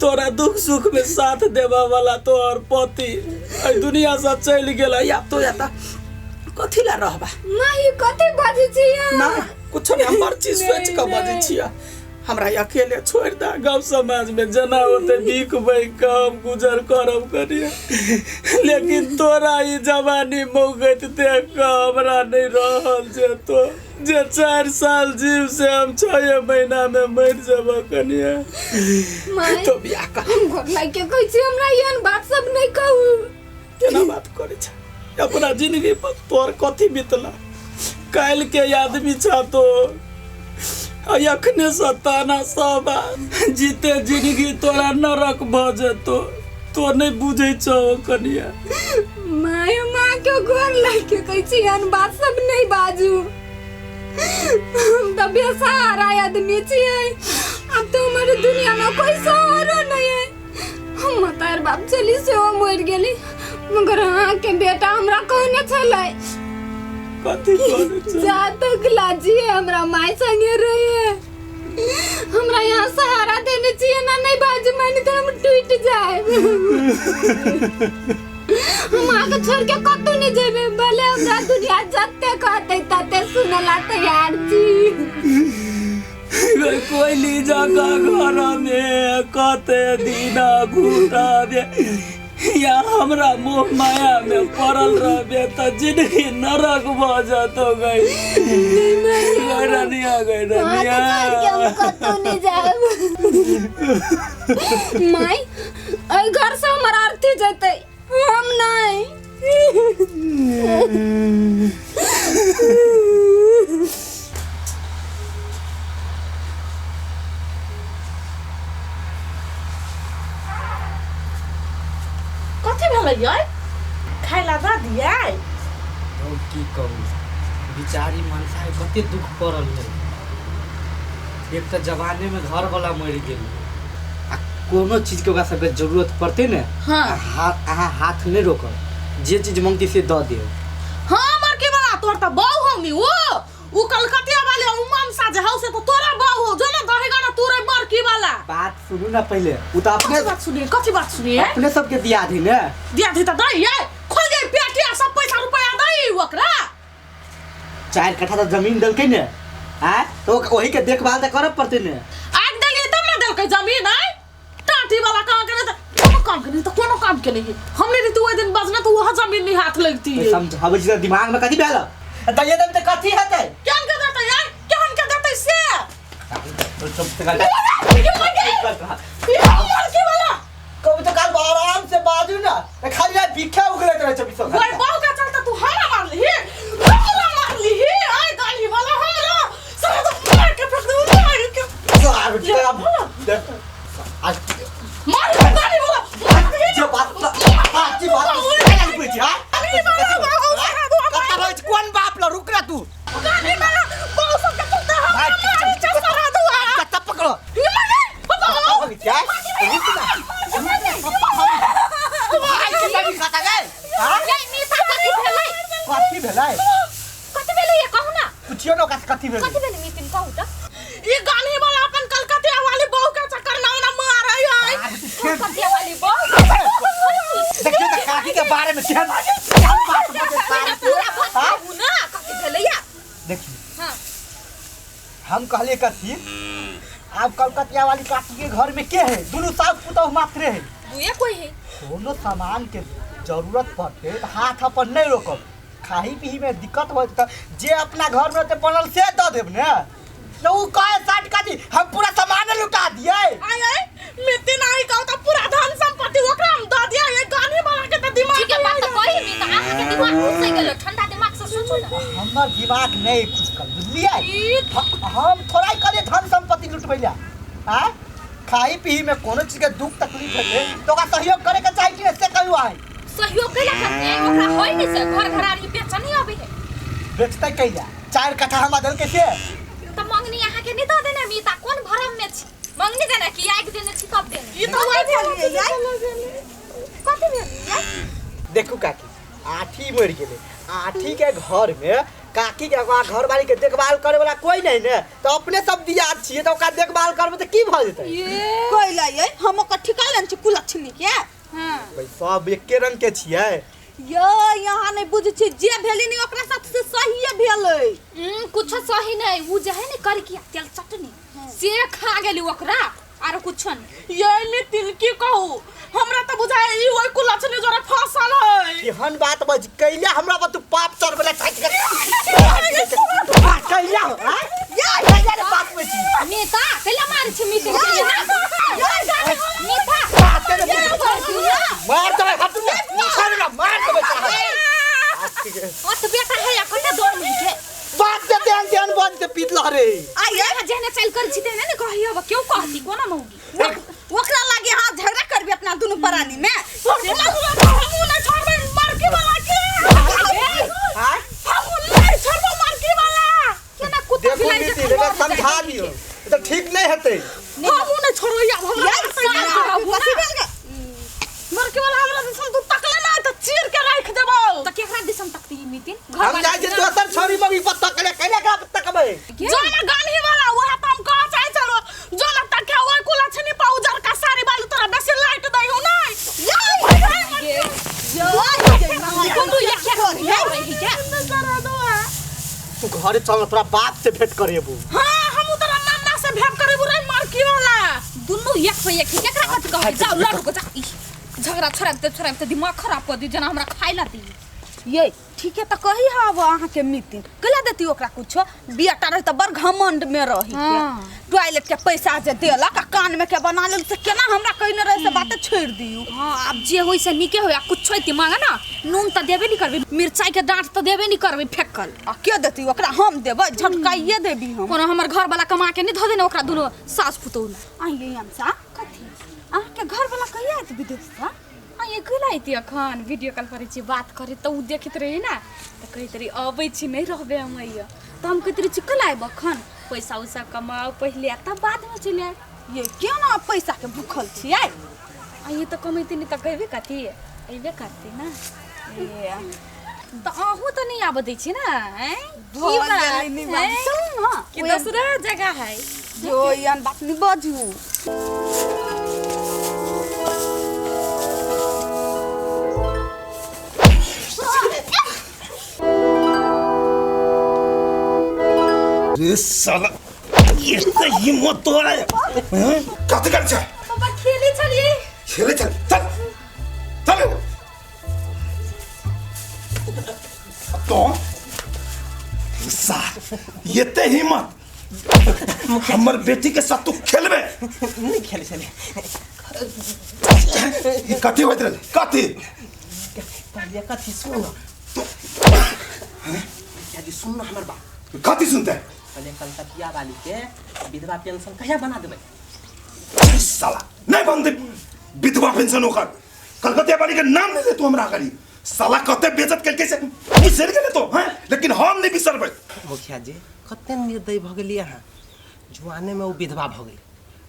तोरा दुख सुख में साथ देवा वाला तोहर पति दुनिया से चल गेला या तो कथी ला रहबा नहीं कथी बाजी छिया ना कुछ नहीं हम हर चीज सोच के बाजी छिया हमरा अकेले छोड़ दा गांव समाज में जना होते भीख भाई काम गुजर करब करिए लेकिन तोरा ई जवानी मौगत देख के हमरा नहीं रहल जे तो जे 4 साल जीव से हम 6 महीना में मर जाब कनिया तो बियाह कर घर लाइके कहै छी हमरा एहन बात सब नहीं कहू केना बात करे छ अपना जिंदगी पर तोर कथी बीतला काल के आदमी छ तो अखने सताना सब जीते जिंदगी तोरा नरक भजे तो नहीं बुझे छो कनिया माँ के घर लाइके कहै छी एहन बात सब नहीं बाजू तब सहारा आदमी छियै अब तो हमारे दुनिया में कोई सहारा नहीं है हम तार बाप चली से वो मर गेली मगर हाँ के बेटा हमरा कहने छलै कथी करे छ जा तक लाजी है हमरा माय संगे रही है हमरा यहाँ सहारा देने चाहिए ना नहीं बाजू मैंने तो हम टूट जाए हम आगे छोड़ के कतौ नहीं जेबे भले हमरा दुनिया जत्ते कहते तते सुनला तैयार छी कोई ली जागा घर में कते दिना घुटाबे या हमरा मोह माया में पड़ल रहबे त जिंदगी नरक भ जातो गई गैरनिया कतौ नहीं जाब माय आई घर से हमरा अर्थी जते हम नहीं कथी भेलै यार खाइला दा दिया और की कहूँ बिचारी मनसा कते दुख पड़ल है एक तो जवाने में घर वाला मर गेल आ कोनो चीज के ओकरा सबके जरूरत पड़ते ने हाँ हाथ नहीं रोकब जे चीज मांगती से दे दे हाँ मरके वाला तोर त बहु होनी वो कलकतिया वाले उमम सा जे हौ से तो तोरा बहु हो जो ना दहेगा ना तोरे मरकी वाला बात सुनू ना पहले उ त अपने कथी बात सुनिए अपने सबके दिया दी ने दिया दी त दई है खोल गई पेटिया सब पैसा रुपया दई ओकरा 4 कट्ठा तो जमीन दलकै ने हैं तो वही के देखभाल त करब पड़ते ने आज दलिए तब ना दलकै जमीन है टाटी वाला काम करे त कोनो काम के नहीं हमने ऋतु वो दिन बजना तो वह जमीन नहीं हाथ लगती है समझ हवे जी दिमाग में कथी भेल दलिए दम त कथी हेतै क्या के देता यार क्या हम के देता से तो सब से मरकी वाला कब तो काल आराम से बाजू ना खाली भिक्षा उगलत रहे 24 घंटा भाई बहु का चलता तू हरा मार ली आई गाली वाला हरा सारा तो मार के फेंक दूं आज मार गाली वाला जो बात की बात नहीं बुझी हां कत्ता कौन बाप ला रुक रे तू गाली वाला बहु सब के चलता है चल सारा दू कत्ता पकड़ो पापा क्या कथी भेलै ये कहू ना पूछियो ना कथी भेलै कथी भेलै मीटिंग कहू त ये गाली वाला अपन कलकतिया वाली बहु के चक्कर ना मार रही है कलकतिया वाली बहू देखिए तो काकी के बारे में क्या बात पूरा बताऊ ना कथी भेलै या देखिए हां हम कहले कथी आप कलकतिया वाली काकी के घर में के है दोनों सास पुतौह मात्र है दुए कोई है कोनो सामान के जरूरत पड़ते तो हाथ अपन नहीं रोकब खाही पीही में दिक्कत हो तो जे अपना घर में बनल से दे देब ने तो उ कहे 60 का हम पूरा सामान लुटा दिए आई आई मिट्टी नहीं कहू तो पूरा धन संपत्ति ओकरा हम द दिया ये गाली वाला के तो दिमाग ठीक है बात तो कही मी तो आके दिमाग घुस गेल ठंडा दिमाग से सोचो ना हमर दिमाग नहीं कुछ कर बुझलिए हम थोड़ा ही करे धन संपत्ति लुटबैला हां खाई पी में कोनो चीज के दुख तकलीफ है तो का सहयोग करे के चाहिए से कहू आए सहयोग कैला करते ओकरा होई नहीं से घर घरारी बेचन नहीं आबे है बेचते कैला 4 कट्ठा हम दल के से तो मंगनी यहाँ के नहीं दो देना मी ता कौन भरम में छी मंगनी देना कि आके देने छी कब देना ये तो वही भेलिए यार कथी भेल यार देखू काकी आठी मर गेले आठी के घर में काकी के घर वाली के देखभाल करे वाला कोई नहीं ने तो अपने सब दिया छिए तो ओकरा देखभाल करबे त की भ जेतै कोई लाई हम ओकर ठिका लेन छ कुलक्षणी के हां भाई सब एके रंग के छिए यो यहाँ नहीं बुझ छी जे भेली नहीं ओकरा साथ से सही भेलै कुछ सही नहीं उ जे है ने कर के तेल चटनी से खा गेली ओकरा आरो कुछ नहीं ये नितिन की कहू हमरा त बुझाय ई ओइ कुलक्षणी जोरा फसल है केहन बात बज कैला हमरा पर तू पाप चढ़बेला छाट के कैला हां या कैला बात में छी नेता कैला मार छी मीटिंग के नेता मार दे हाथ में छाड़ना मार दे ओ तो बेटा है या कटा दो मिनट बात दे ध्यान बन के पीतला रे आइए जेने चल कर छी तेने ने कहियो अब क्यों कहती कोना मौगी ओकरा लागे हां झगड़ा करबे अपना दोनों प्राणी में हमू नहीं छोड़बे मार्की वाला के हां हमू नहीं छोड़बो मार्की वाला केना कुत्ता देखो नीति रे समझा दियो तो ठीक नहीं हेतै हमू नहीं छोड़ो या हमरा कथि भेल गे मार्की वाला हमरा दिसन तू तकले ना त चीर के राख देबो तो केकरा दिसन तकती मीटिंग हम जाय जे दोसर छोरी मगी पत्ता कले कैला का पत्ता कबे जो ना गांधी वाला वो है हम कह चाहे चलो जो ना तक है वो कुलक्षणी पाउजर का सारी बाल तोरा बेसी लाइट दई हो नहीं तू ये क्या कर रही है तू घरे चल तोरा बाप से भेंट करेबू हां हम तोरा नाना से भेंट करेबू रे मार्की वाला दुनु एक पे एक केकरा कत कह जाओ लड़ को जा झगड़ा छोड़ा त दिमाग खराब कर दी जना हमरा खाइला दी ये ठीक है त कही हाव अहाँ के मीटिंग कला देती ओकरा कुछो बियाटा रह त बड़ घमंड में रही के टॉयलेट के पैसा जे देला का कान में के बना लेल से केना हमरा कहिने रहे से बात छोड़ दियो हां अब जे होई से निके होया कुछ होई त मांगा ना नून त देबे नहीं करबे मिर्चाई के डांट त देबे नहीं करबे फेकल आ के देती ओकरा हम देबै झटकाइए देबी हम कोनो हमर घर वाला कमा के नहीं ध देने ओकरा दुनो सास पुतौला आइए हमसा कथि अहाँ के घर वाला कहिया आइत विदेश से ये कहिला इति अखन वीडियो कॉल करै छी बात करे त उ देखित रही ना त कहैत रही अबै छी नहीं रहबे हम अइया त हम कहैत रही कल आइब अखन पैसा उसा कमाओ पहले तब बाद में चले आए ये केना पैसा के भूखल छियै आ ये तो कमैती नहीं त कहबे कथी अइबे करती ना ए त आहू त नहीं आब दै छी ना हैं भऽ गेलै नी बात सुन हां कि दूसरा जगह है जो यान बात नहीं बाजू रे साला ये तो हिम्मत तोड़ा है कत कर जा पापा खेले चलिए खेले चल चल चल तो सा ये ते हिम्मत हमर बेटी के साथ तू खेलबे नहीं खेले चले ये कथी होइत रे कथी पहले कथी सुन यदि सुन हमर बात कथी सुनते पहले कलकतिया वाली के विधवा पेंशन कहिया बना देबै साला नहीं बनते विधवा पेंशन ओकर कलकतिया वाली के नाम नहीं ले तू हमरा करी साला कते बेइज्जत करके से बिसर गेले तो हैं लेकिन हम नहीं बिसरबै मुखिया जी कते निर्दयी भ गेलिए अहाँ जुआने में वो विधवा भ गेल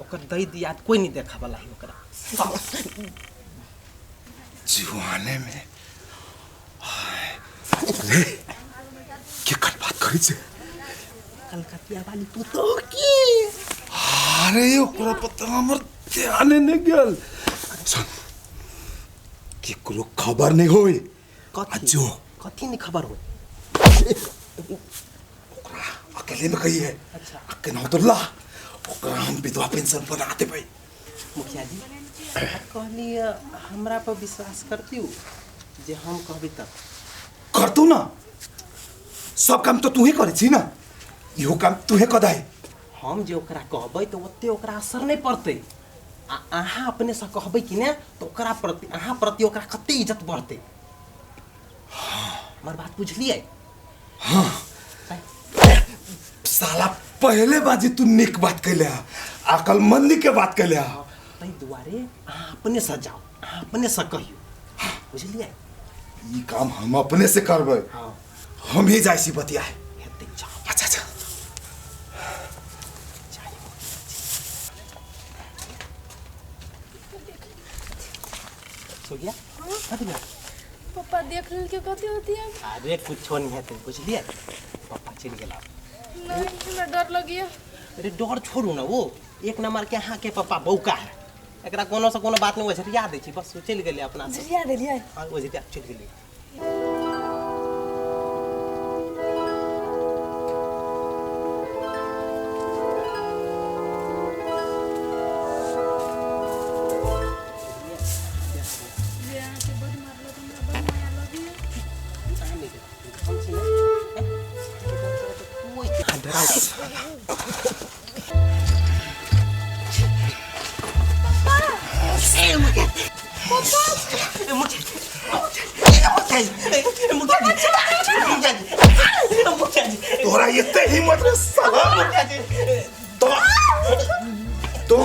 ओकर दई दियाद कोई नहीं देखा वाला है ओकरा जुआने में रे के कर बात करी छे कलकतिया वाली तू तो की अरे ओकरा पता हमर ध्यान नहीं गेल सुन केकरो खबर नहीं होई कथी जो कथी नहीं खबर हो ओकरा अकेले में कही है अच्छा अके नौतुल्ला ओकरा हम विधवा पेंशन बनाते भाई मुखिया जी कहली हमरा पर विश्वास करती हो जे हम कहबी तब कर तू ना सब काम तो तू ही करे छी ना इहो काम तू ही कदाई हम जे ओकरा कहबै तो ओते ओकरा असर नहीं पड़ते अहाँ अपने से कहबै कि ने तो ओकरा प्रति अहाँ प्रति ओकरा कते इज्जत बढ़ते हमर बात बुझलिए हाँ साला पहले बाजी तू निक बात कैले अकलमंदी के बात कैले तै दुआरे अहाँ अपने से जाओ अहाँ अपने से कहियो बुझलिए ई काम हम अपने से करबै हाँ हम ही जाइसी बतिया हेतै जाओ अच्छा अच्छा हो गया कथी भेल पापा देख लेल के कथी होती है अरे कुछो नहीं हेतै बुझलिए चल गेला नहीं हमरा डर लगिया अरे डर छोड़ू ना वो एक नंबर के अहाँ के पापा बौका है एकरा कोनो से कोनो बात नहीं ओझरिया दै छी बस चल गेलै अपना से झरिया देलियै हां ओझरिया चल गेलै तोरा ये हिम्मत रे साला तो